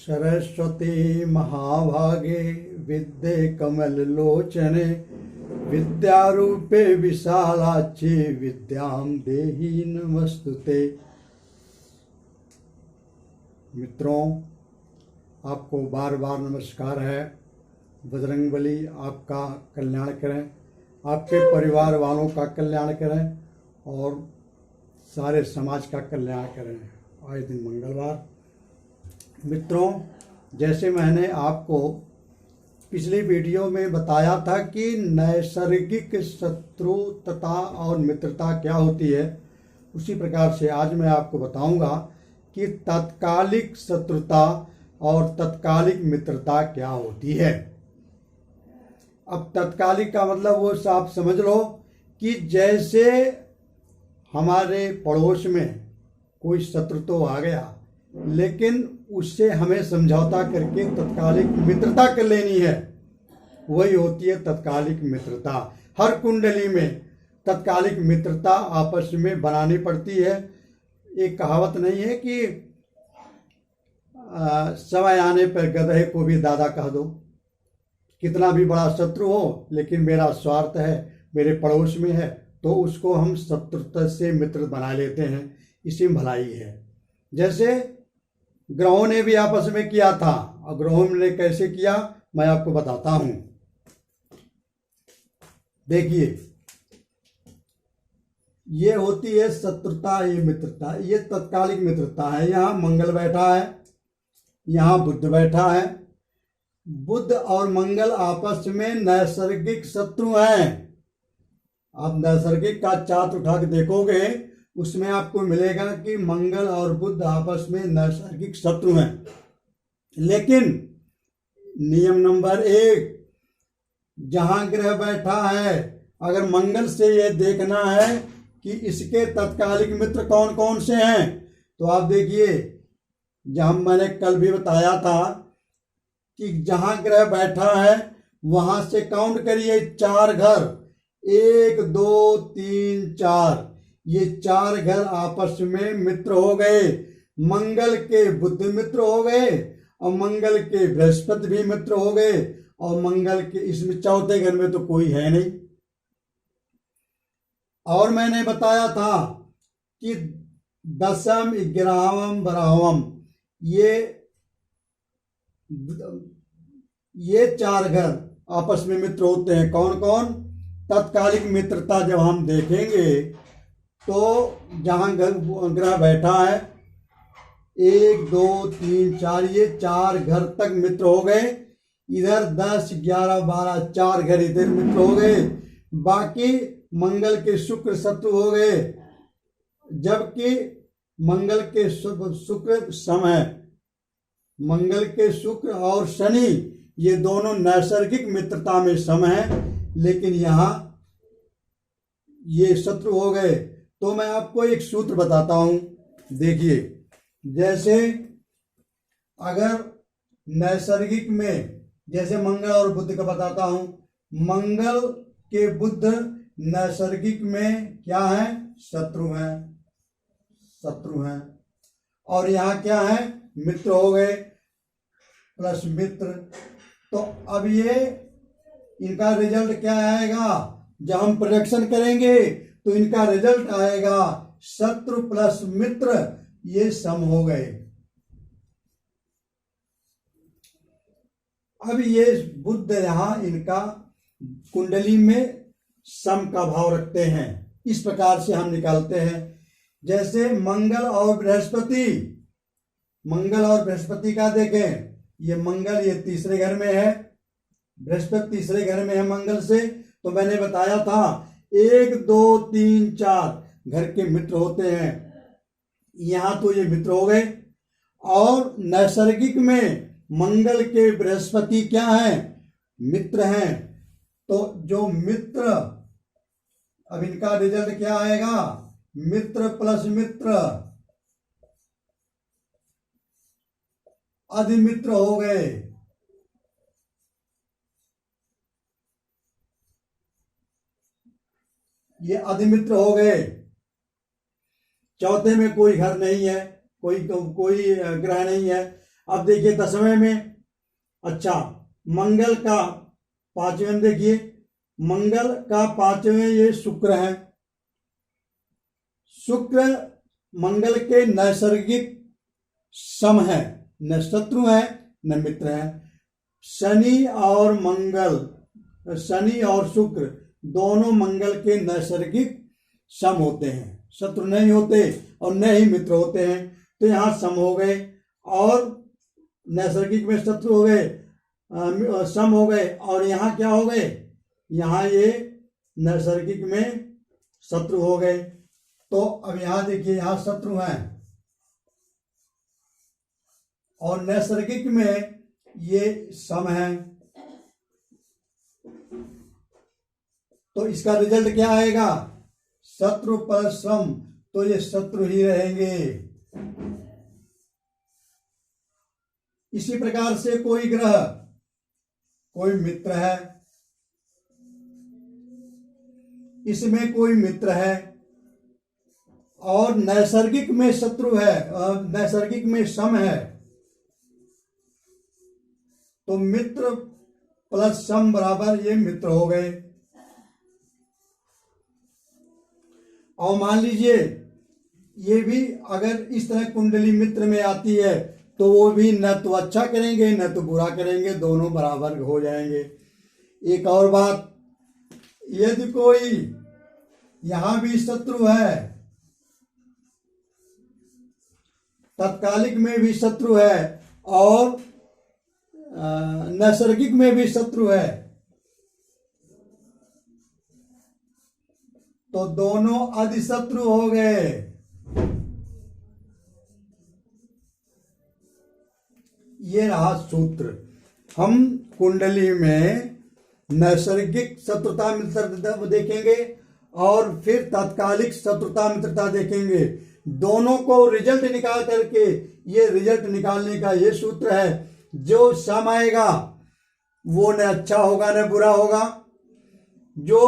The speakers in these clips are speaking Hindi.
सरस्वती महाभागे विद्ये कमललोचने विद्यारूपे विशालाक्षी विद्यां देहि नमस्तुते। मित्रों, आपको बार बार नमस्कार है। बजरंगबली आपका कल्याण करें, आपके परिवार वालों का कल्याण करें और सारे समाज का कल्याण करें। आज दिन मंगलवार। मित्रों, जैसे मैंने आपको पिछली वीडियो में बताया था कि नैसर्गिक शत्रुता और मित्रता क्या होती है, उसी प्रकार से आज मैं आपको बताऊंगा कि तत्कालिक शत्रुता और तत्कालिक मित्रता क्या होती है। अब तत्कालिक का मतलब वो आप समझ लो कि जैसे हमारे पड़ोस में कोई शत्रु तो आ गया, लेकिन उससे हमें समझौता करके तत्कालिक मित्रता कर लेनी है, वही होती है तत्कालिक मित्रता। हर कुंडली में तत्कालिक मित्रता आपस में बनानी पड़ती है। एक कहावत नहीं है कि समय आने पर गधे को भी दादा कह दो। कितना भी बड़ा शत्रु हो, लेकिन मेरा स्वार्थ है, मेरे पड़ोस में है, तो उसको हम शत्रुता से मित्र बना लेते हैं। इसी में भलाई है। जैसे ग्रहों ने भी आपस में किया था, और ग्रहों ने कैसे किया मैं आपको बताता हूं। देखिए, ये होती है शत्रुता, ये मित्रता, ये तत्कालिक मित्रता है। यहाँ मंगल बैठा है, यहाँ बुध बैठा है। बुध और मंगल आपस में नैसर्गिक शत्रु हैं। आप नैसर्गिक का चार्ट उठा के देखोगे, उसमें आपको मिलेगा कि मंगल और बुध आपस में नैसर्गिक शत्रु हैं। लेकिन नियम नंबर 1, जहां ग्रह बैठा है, अगर मंगल से ये देखना है कि इसके तत्कालिक मित्र कौन कौन से हैं, तो आप देखिए, जहां मैंने कल भी बताया था कि जहां ग्रह बैठा है वहां से काउंट करिए 4 घर, 1 2 3 4, ये 4 घर आपस में मित्र हो गए। मंगल के बुध मित्र हो गए, और मंगल के बृहस्पति भी मित्र हो गए, और मंगल के इसमें चौथे घर में तो कोई है नहीं। और मैंने बताया था कि 10वीं 11वीं 12वीं ये 4 घर आपस में मित्र होते हैं। कौन कौन? तत्कालिक मित्रता जब हम देखेंगे तो जहां ग्रह बैठा है 1 2 3 4, ये 4 घर तक मित्र हो गए। इधर 10 11 12 4 घर इधर मित्र हो गए। बाकी मंगल के शुक्र शत्रु हो गए, जबकि मंगल के शुक्र सम है। मंगल के शुक्र और शनि ये दोनों नैसर्गिक मित्रता में सम है, लेकिन यहां ये शत्रु हो गए। तो मैं आपको एक सूत्र बताता हूं। देखिए, जैसे अगर नैसर्गिक में, जैसे मंगल और बुध का बताता हूं। मंगल के बुध नैसर्गिक में क्या है? शत्रु हैं, शत्रु हैं। और यहां क्या है? मित्र हो गए, प्लस मित्र। तो अब ये इनका रिजल्ट क्या आएगा? जब हम प्रोडक्शन करेंगे तो इनका रिजल्ट आएगा शत्रु प्लस मित्र, ये सम हो गए। अब ये बुध यहां इनका कुंडली में सम का भाव रखते हैं। इस प्रकार से हम निकालते हैं। जैसे मंगल और बृहस्पति, मंगल और बृहस्पति का देखें, ये मंगल ये तीसरे घर में है, बृहस्पति तीसरे घर में है मंगल से। तो मैंने बताया था 1 2 3 4 घर के मित्र होते हैं। यहां तो ये मित्र हो गए। और नैसर्गिक में मंगल के बृहस्पति क्या है? मित्र हैं। तो जो मित्र, अब इनका रिजल्ट क्या आएगा? मित्र प्लस मित्र, अधिमित्र हो गए। ये अधिमित्र हो गए। चौथे में कोई घर नहीं है, कोई ग्रह नहीं है। अब देखिए 10वें में, अच्छा मंगल का 5वें में देखिए, मंगल का 5वें ये शुक्र है। शुक्र मंगल के नैसर्गिक सम है, न शत्रु है न मित्र है। शनि और मंगल, शनि और शुक्र दोनों मंगल के नैसर्गिक सम होते हैं, शत्रु नहीं होते और न ही मित्र होते हैं। तो यहाँ सम हो गए और नैसर्गिक में शत्रु हो गए, सम हो गए, और यहाँ क्या हो गए, यहाँ ये नैसर्गिक में शत्रु हो गए। तो अब यहाँ देखिए, यहाँ शत्रु हैं और नैसर्गिक में ये सम है। तो इसका रिजल्ट क्या आएगा, शत्रु पर सम, तो ये शत्रु ही रहेंगे। इसी प्रकार से कोई ग्रह, कोई मित्र है, इसमें कोई मित्र है और नैसर्गिक में शत्रु है, नैसर्गिक में सम है, तो मित्र प्लस सम बराबर ये मित्र हो गए। और मान लीजिए ये भी अगर इस तरह कुंडली मित्र में आती है तो वो भी न तो अच्छा करेंगे न तो बुरा करेंगे, दोनों बराबर हो जाएंगे। एक और बात, यदि कोई यहां भी शत्रु है, तत्कालिक में भी शत्रु है और नैसर्गिक में भी शत्रु है, तो दोनों अधिशत्रु हो गए। ये रहा सूत्र। हम कुंडली में नैसर्गिक शत्रुता मित्रता देखेंगे और फिर तात्कालिक शत्रुता मित्रता देखेंगे। दोनों को रिजल्ट निकाल करके, ये रिजल्ट निकालने का ये सूत्र है। जो सम आएगा वो न अच्छा होगा न बुरा होगा। जो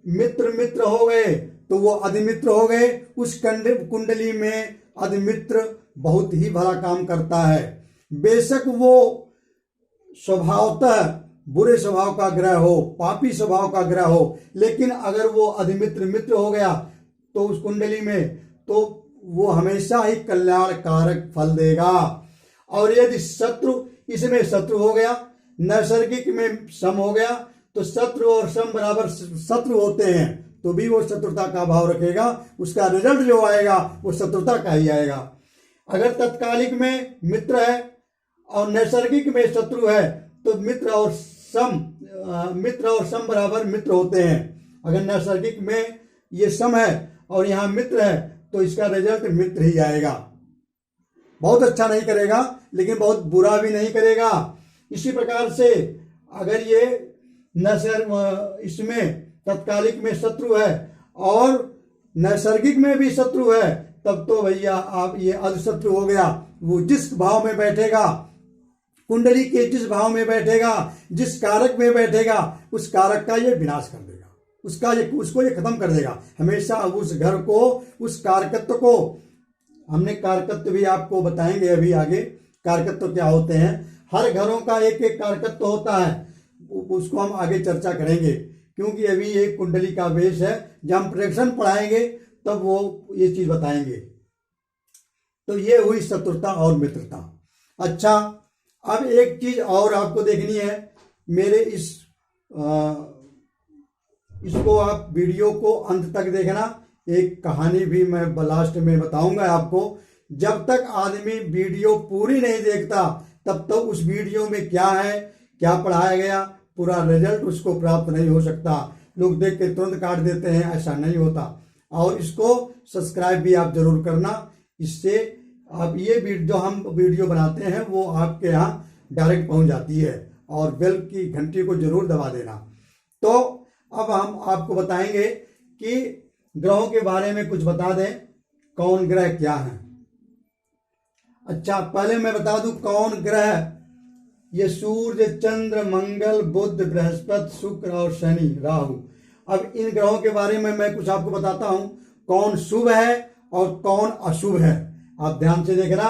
मित्र मित्र हो गए तो वो अधिमित्र हो गए। उस कुंडली में अधिमित्र बहुत ही भला काम करता है। बेशक वो स्वभावतः बुरे स्वभाव का ग्रह हो, पापी स्वभाव का ग्रह हो, लेकिन अगर वो अधिमित्र मित्र हो गया तो उस कुंडली में, तो वो हमेशा ही कल्याणकारक फल देगा। और यदि शत्रु, इसमें शत्रु हो गया, नैसर्गिक में सम हो गया, तो शत्रु और सम बराबर शत्रु होते हैं, तो भी वो शत्रुता का भाव रखेगा। उसका रिजल्ट जो आएगा वो शत्रुता का ही आएगा। अगर तत्कालिक में मित्र है और नैसर्गिक में शत्रु है तो मित्र और सम बराबर मित्र होते हैं। अगर नैसर्गिक में ये सम है और यहाँ मित्र है तो इसका रिजल्ट मित्र ही आएगा। बहुत अच्छा नहीं करेगा लेकिन बहुत बुरा भी नहीं करेगा। इसी प्रकार से अगर ये इसमें तत्कालिक में शत्रु है और नैसर्गिक में भी शत्रु है, तब तो भैया आप ये अधिशत्रु हो गया। वो जिस भाव में बैठेगा, कुंडली के जिस भाव में बैठेगा, जिस कारक में बैठेगा, उस कारक का ये विनाश कर देगा, उसको ये खत्म कर देगा। हमेशा उस घर को, उस कारकत्व को, हमने कारकत्व भी आपको बताएंगे अभी आगे, कारकत्व क्या होते हैं। हर घरों का एक एक कारकत्व होता है, उसको हम आगे चर्चा करेंगे, क्योंकि अभी एक कुंडली का बेस है। जब हम प्रेक्षण पढ़ाएंगे तब वो ये चीज बताएंगे। तो ये हुई शत्रुता और मित्रता। अच्छा, अब एक चीज और आपको देखनी है। मेरे इसको आप वीडियो को अंत तक देखना। एक कहानी भी मैं लास्ट में बताऊंगा आपको। जब तक आदमी वीडियो पूरी नहीं देखता तब तक उस वीडियो में क्या है, क्या पढ़ाया गया, पूरा रिजल्ट उसको प्राप्त नहीं हो सकता। लोग देख के तुरंत काट देते हैं, ऐसा नहीं होता। और इसको सब्सक्राइब भी आप जरूर करना। इससे आप ये जो हम वीडियो बनाते हैं वो आपके यहाँ डायरेक्ट पहुंच जाती है। और बेल की घंटी को जरूर दबा देना। तो अब हम आपको बताएंगे कि ग्रहों के बारे में कुछ बता दें, कौन ग्रह क्या है। अच्छा, पहले मैं बता दूं कौन ग्रह। ये सूर्य, चंद्र, मंगल, बुध, बृहस्पति, शुक्र और शनि, राहु। अब इन ग्रहों के बारे में मैं कुछ आपको बताता हूं, कौन शुभ है और कौन अशुभ है। आप ध्यान से देखना।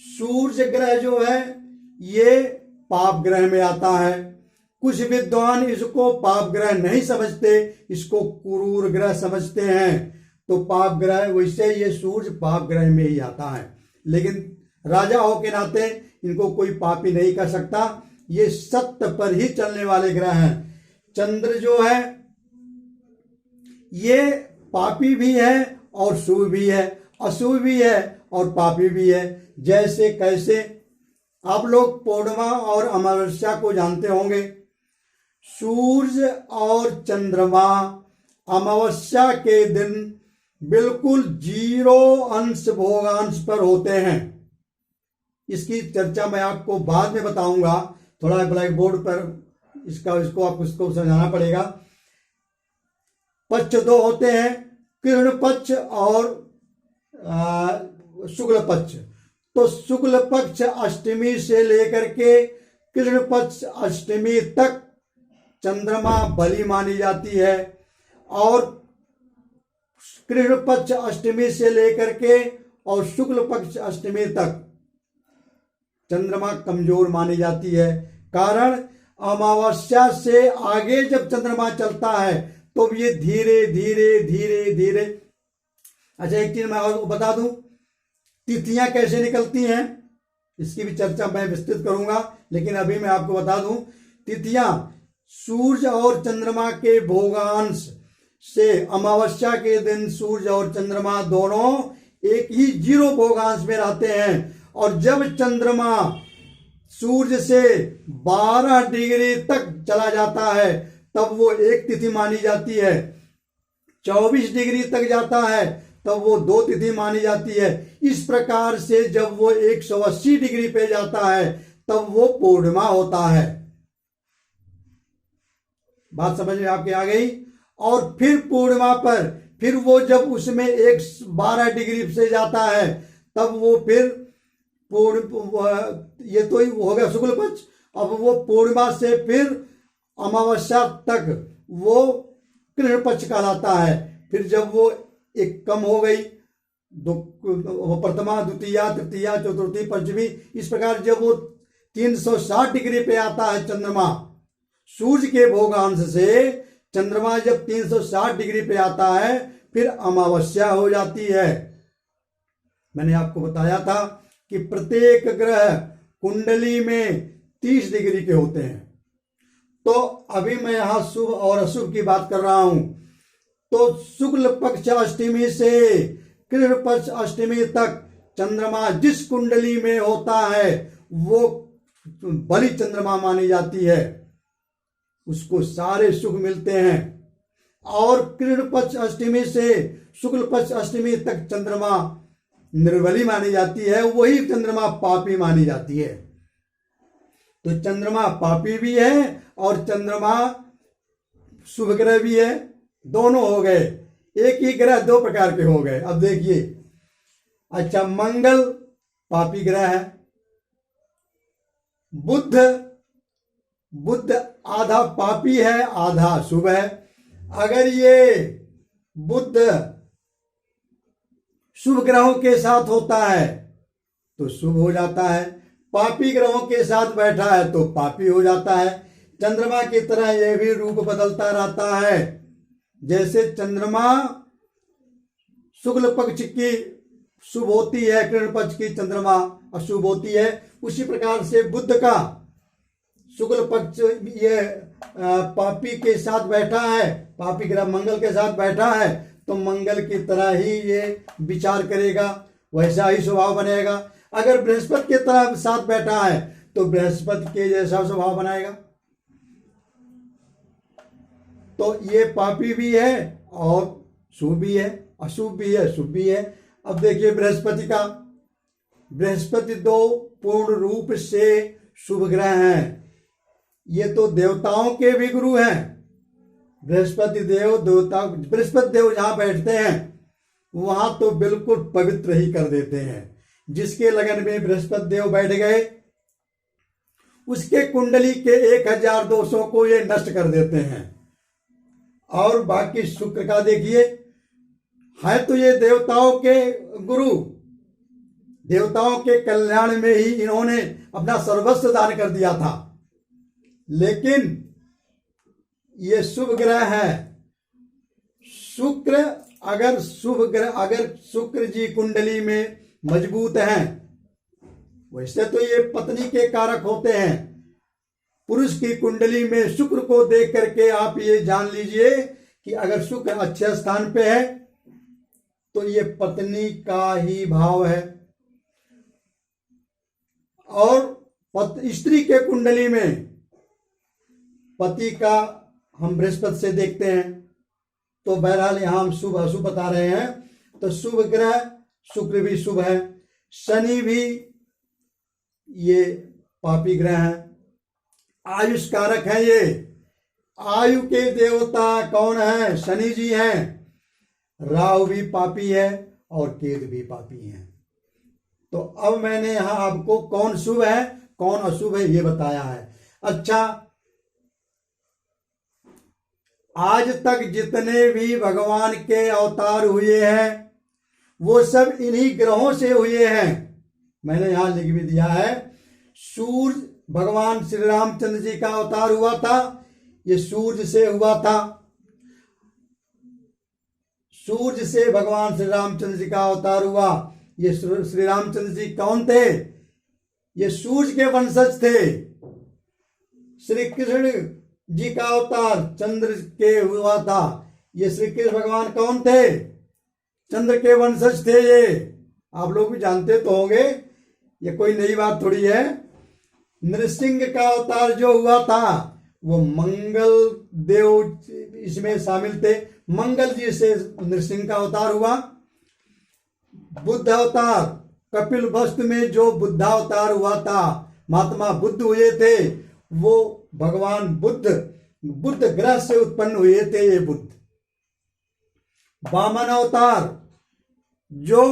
सूर्य ग्रह जो है ये पाप ग्रह में आता है। कुछ विद्वान इसको पाप ग्रह नहीं समझते, इसको क्रूर ग्रह समझते हैं। तो पाप ग्रह, वैसे ये सूर्य पाप ग्रह में ही आता है, लेकिन राजा हो के नाते इनको कोई पापी नहीं कर सकता। ये सत्य पर ही चलने वाले ग्रह हैं। चंद्र जो है ये पापी भी है और शुभ भी है, अशुभ भी है और पापी भी है। जैसे कैसे, आप लोग पूर्णिमा और अमावस्या को जानते होंगे। सूर्य और चंद्रमा अमावस्या के दिन बिल्कुल 0 अंश भोगांश पर होते हैं। इसकी चर्चा मैं आपको बाद में बताऊंगा, थोड़ा ब्लैक बोर्ड पर इसको आपको समझाना पड़ेगा। पक्ष 2 होते हैं, कृष्ण पक्ष और शुक्ल पक्ष। तो शुक्ल पक्ष अष्टमी से लेकर के कृष्ण पक्ष अष्टमी तक चंद्रमा बलि मानी जाती है, और कृष्ण पक्ष अष्टमी से लेकर के और शुक्ल पक्ष अष्टमी तक चंद्रमा कमजोर मानी जाती है। कारण अमावस्या से आगे जब चंद्रमा चलता है तो ये धीरे धीरे धीरे धीरे। अच्छा, एक चीज मैं और बता दूं, तिथियां कैसे निकलती हैं इसकी भी चर्चा मैं विस्तृत करूंगा, लेकिन अभी मैं आपको बता दूं तिथियां सूर्य और चंद्रमा के भोगांश से अमावस्या के दिन सूर्य और चंद्रमा दोनों एक ही 0 भोगांश में रहते हैं, और जब चंद्रमा सूर्य से 12 डिग्री तक चला जाता है तब वो एक तिथि मानी जाती है। 24 डिग्री तक जाता है तब वो 2 तिथि मानी जाती है। इस प्रकार से जब वो 180 डिग्री पे जाता है तब वो पूर्णिमा होता है। बात समझ में आपके आ गई। और फिर पूर्णिमा पर फिर वो जब उसमें 12 डिग्री से जाता है तब वो फिर ये तो ही हो गया शुक्ल पक्ष। अब वो पूर्णिमा से फिर अमावस्या तक वो कृष्ण पक्ष कहलाता है। फिर जब वो एक कम हो गई, प्रथमा द्वितीया तृतीया चतुर्थी पंचमी, इस प्रकार जब वो 360 डिग्री पे आता है चंद्रमा, सूर्य के भोगांश से चंद्रमा जब 360 डिग्री पे आता है फिर अमावस्या हो जाती है। मैंने आपको बताया था कि प्रत्येक ग्रह कुंडली में 30 डिग्री के होते हैं। तो अभी मैं यहां शुभ और अशुभ की बात कर रहा हूं। तो शुक्ल पक्ष अष्टमी से कृष्ण पक्ष अष्टमी तक चंद्रमा जिस कुंडली में होता है वो बलि चंद्रमा मानी जाती है, उसको सारे सुख मिलते हैं। और कृष्ण पक्ष अष्टमी से शुक्ल पक्ष अष्टमी तक चंद्रमा निर्बली मानी जाती है, वही चंद्रमा पापी मानी जाती है। तो चंद्रमा पापी भी है और चंद्रमा शुभ ग्रह भी है, दोनों हो गए। एक ही ग्रह 2 प्रकार के हो गए। अब देखिए, अच्छा, मंगल पापी ग्रह है, बुध आधा पापी है आधा शुभ है। अगर ये बुध शुभ ग्रहों के साथ होता है तो शुभ हो जाता है, पापी ग्रहों के साथ बैठा है तो पापी हो जाता है। चंद्रमा की तरह यह भी रूप बदलता रहता है। जैसे चंद्रमा शुक्ल पक्ष की शुभ होती है, कृष्ण पक्ष की चंद्रमा अशुभ होती है, उसी प्रकार से बुध का शुक्ल पक्ष ये पापी के साथ बैठा है, पापी ग्रह मंगल के साथ बैठा है तो मंगल की तरह ही ये विचार करेगा, वैसा ही स्वभाव बनेगा। अगर बृहस्पति के तरह साथ बैठा है तो बृहस्पति के जैसा स्वभाव बनाएगा। तो ये पापी भी है और शुभ भी है, अशुभ भी है, शुभ भी है। अब देखिए बृहस्पति का, बृहस्पति 2 पूर्ण रूप से शुभ ग्रह हैं। ये तो देवताओं के भी गुरु हैं। बृहस्पति देव देवता, बृहस्पति देव जहां बैठते हैं वहां तो बिल्कुल पवित्र ही कर देते हैं। जिसके लगन में बृहस्पति देव बैठ गए उसके कुंडली के 1000 दोषों को ये नष्ट कर देते हैं। और बाकी शुक्र का देखिए, है तो ये देवताओं के गुरु, देवताओं के कल्याण में ही इन्होंने अपना सर्वस्व दान कर दिया था। लेकिन ये शुभ ग्रह है। शुक्र अगर शुभ ग्रह, अगर शुक्र जी कुंडली में मजबूत हैं, वैसे तो ये पत्नी के कारक होते हैं। पुरुष की कुंडली में शुक्र को देख करके आप ये जान लीजिए कि अगर शुक्र अच्छे स्थान पे है तो ये पत्नी का ही भाव है। और स्त्री के कुंडली में पति का हम बृहस्पति से देखते हैं, तो बहरहाल यहां हम शुभ अशुभ बता रहे हैं। तो शुभ ग्रह शुक्र भी शुभ है, शनि भी ये पापी ग्रह है, आयुष कारक है। ये आयु के देवता कौन है? शनि जी हैं। राहु भी पापी है और केतु भी पापी है। तो अब मैंने यहां आपको कौन शुभ है कौन अशुभ है ये बताया है। अच्छा, आज तक जितने भी भगवान के अवतार हुए हैं वो सब इन्हीं ग्रहों से हुए हैं। मैंने यहां लिख भी दिया है। सूर्य, भगवान श्री रामचंद्र जी का अवतार हुआ था, ये सूर्य से हुआ था। सूर्य से भगवान श्री रामचंद्र जी का अवतार हुआ। ये श्री रामचंद्र जी कौन थे? ये सूर्य के वंशज थे। श्री कृष्ण जी का अवतार चंद्र के हुआ था। ये श्री कृष्ण भगवान कौन थे? चंद्र के वंशज थे। ये आप लोग भी जानते तो होंगे, ये कोई नई बात थोड़ी है। नृसिंह का अवतार जो हुआ था वो मंगल देव इसमें शामिल थे। मंगल जी से नृसिंह का अवतार हुआ। बुद्ध अवतार, कपिल वस्तु में जो बुद्धावतार हुआ था, महात्मा बुद्ध हुए थे, वो भगवान बुद्ध ग्रह से उत्पन्न हुए थे। ये बुद्ध। वामन अवतार जो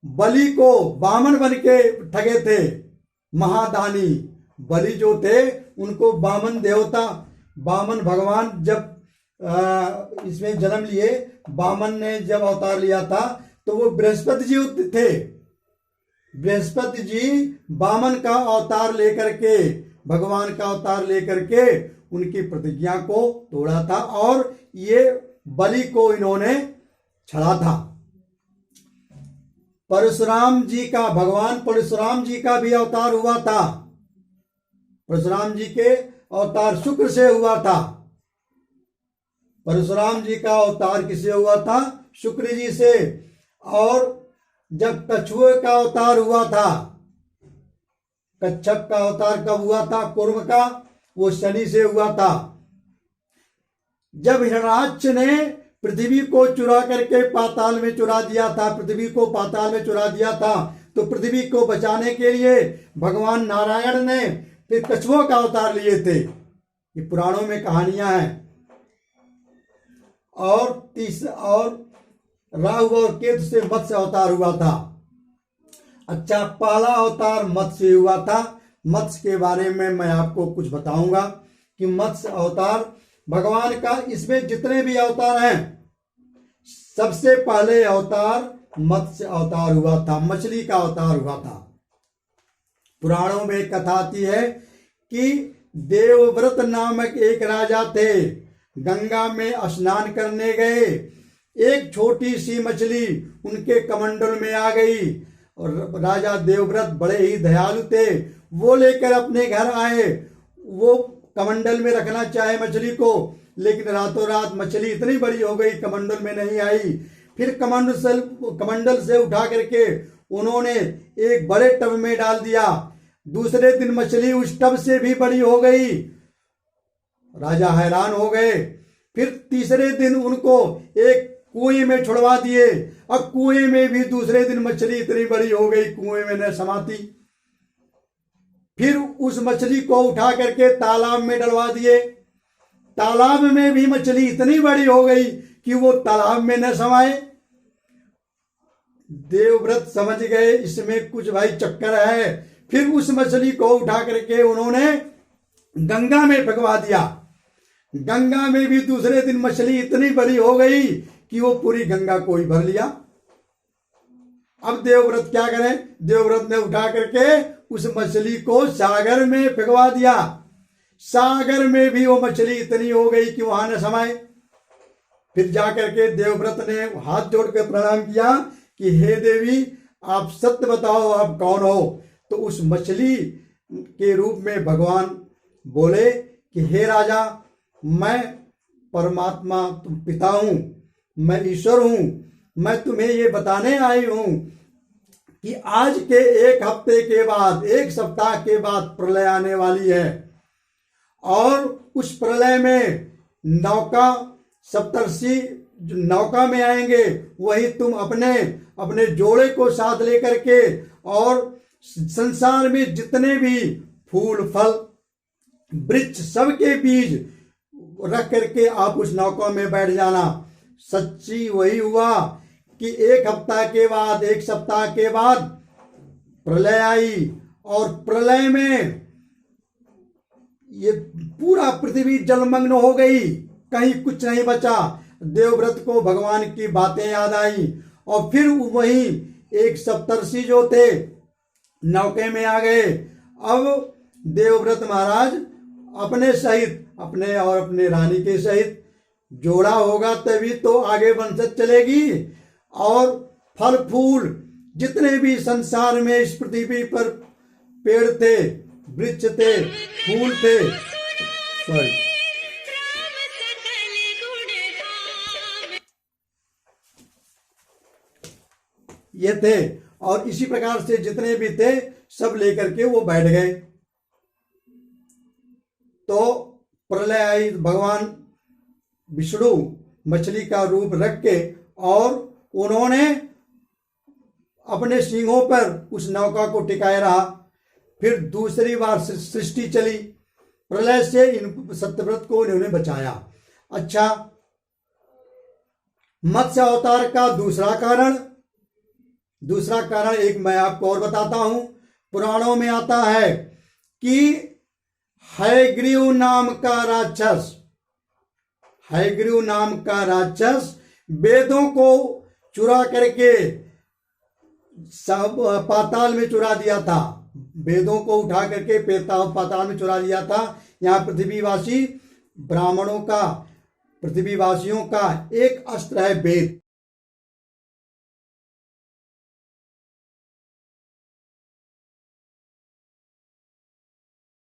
बलि को वामन बन के ठगे थे, महादानी बलि जो थे उनको वामन देवता, वामन भगवान जब इसमें जन्म लिए, वामन ने जब अवतार लिया था तो वो बृहस्पति जी थे। बृहस्पति जी वामन का अवतार लेकर के, भगवान का अवतार लेकर के उनकी प्रतिज्ञा को तोड़ा था और ये बलि को इन्होंने छड़ा था। परशुराम जी का, भगवान परशुराम जी का भी अवतार हुआ था। परशुराम जी के अवतार शुक्र से हुआ था। परशुराम जी का अवतार किससे हुआ था? शुक्र जी से। और जब कछुए का अवतार हुआ था, कच्छप का अवतार कब हुआ था? कुर्म का, वो शनि से हुआ था। जब हिरण्याक्ष ने पृथ्वी को चुरा करके पाताल में चुरा दिया था, पृथ्वी को पाताल में चुरा दिया था, तो पृथ्वी को बचाने के लिए भगवान नारायण ने फिर कछुओं का अवतार लिए थे। ये पुराणों में कहानियां हैं। और राहु और केतु से मत्स्य अवतार हुआ था। अच्छा, पहला अवतार मत्स्य से हुआ था। मत्स्य के बारे में मैं आपको कुछ बताऊंगा कि मत्स्य अवतार भगवान का, इसमें जितने भी अवतार हैं सबसे पहले अवतार मत्स्य अवतार हुआ था, मछली का अवतार हुआ था। पुराणों में कथा आती है कि देवव्रत नामक एक राजा थे, गंगा में स्नान करने गए, एक छोटी सी मछली उनके कमंडल में आ गई और राजा देवव्रत बड़े ही दयालु थे, वो लेकर अपने घर आए। वो कमंडल में रखना चाहे मछली को, लेकिन रातों रात मछली इतनी बड़ी हो गई कमंडल में नहीं आई। फिर कमंडल से उठा करके उन्होंने एक बड़े टब में डाल दिया। दूसरे दिन मछली उस टब से भी बड़ी हो गई। राजा हैरान हो गए। फिर तीसरे दिन उनको एक कुएं में छुड़वा दिए। अब कुएं में भी दूसरे दिन मछली इतनी बड़ी हो गई, कुएं में न समाती। फिर उस मछली को उठा करके तालाब में डलवा दिए। तालाब में भी मछली इतनी बड़ी हो गई कि वो तालाब में न समाए। देवव्रत समझ गए इसमें कुछ भाई चक्कर है। फिर उस मछली को उठा करके उन्होंने गंगा में फेंकवा दिया। गंगा में भी दूसरे दिन मछली इतनी बड़ी हो गई कि वो पूरी गंगा को ही भर लिया। अब देवव्रत क्या करें, देवव्रत ने उठा करके उस मछली को सागर में फेंकवा दिया। सागर में भी वो मछली इतनी हो गई कि वहां न समाये। फिर जाकर के देवव्रत ने हाथ जोड़कर प्रणाम किया कि हे देवी, आप सत्य बताओ, आप कौन हो। तो उस मछली के रूप में भगवान बोले कि हे राजा, मैं परमात्मा पिता हूं, मैं ईश्वर हूं। मैं तुम्हें ये बताने आई हूं कि आज के एक हफ्ते के बाद, एक सप्ताह के बाद प्रलय आने वाली है, और उस प्रलय में नौका सप्तर्षि जो नौका में आएंगे, वही तुम अपने अपने जोड़े को साथ लेकर के और संसार में जितने भी फूल फल वृक्ष सबके बीज रख करके आप उस नौका में बैठ जाना। सच्ची वही हुआ कि एक हफ्ता के बाद, एक सप्ताह के बाद प्रलय आई, और प्रलय में ये पूरा पृथ्वी जलमग्न हो गई, कहीं कुछ नहीं बचा। देवव्रत को भगवान की बातें याद आई, और फिर वही एक सप्तर्षि जो थे नौके में आ गए। अब देवव्रत महाराज अपने सहित, अपने और अपने रानी के सहित, जोड़ा होगा तभी तो आगे वंशज चलेगी। और फल फूल जितने भी संसार में इस पृथ्वी पर पेड़ थे, वृक्ष थे, फूल थे, सॉरी, ये थे, और इसी प्रकार से जितने भी थे सब लेकर के वो बैठ गए। तो प्रलय आई, भगवान विष्णु मछली का रूप रख के, और उन्होंने अपने सींगों पर उस नौका को टिकाए रहा। फिर दूसरी बार सृष्टि चली, प्रलय से इन सत्यव्रत को इन्होंने बचाया। अच्छा, मत्स्य अवतार का दूसरा कारण एक मैं आपको और बताता हूं। पुराणों में आता है कि हयग्रीव नाम का राक्षस वेदों को चुरा करके सब पाताल में चुरा दिया था। वेदों को उठा करके पाताल में चुरा दिया था। यहाँ पृथ्वीवासियों का एक अस्त्र है वेद।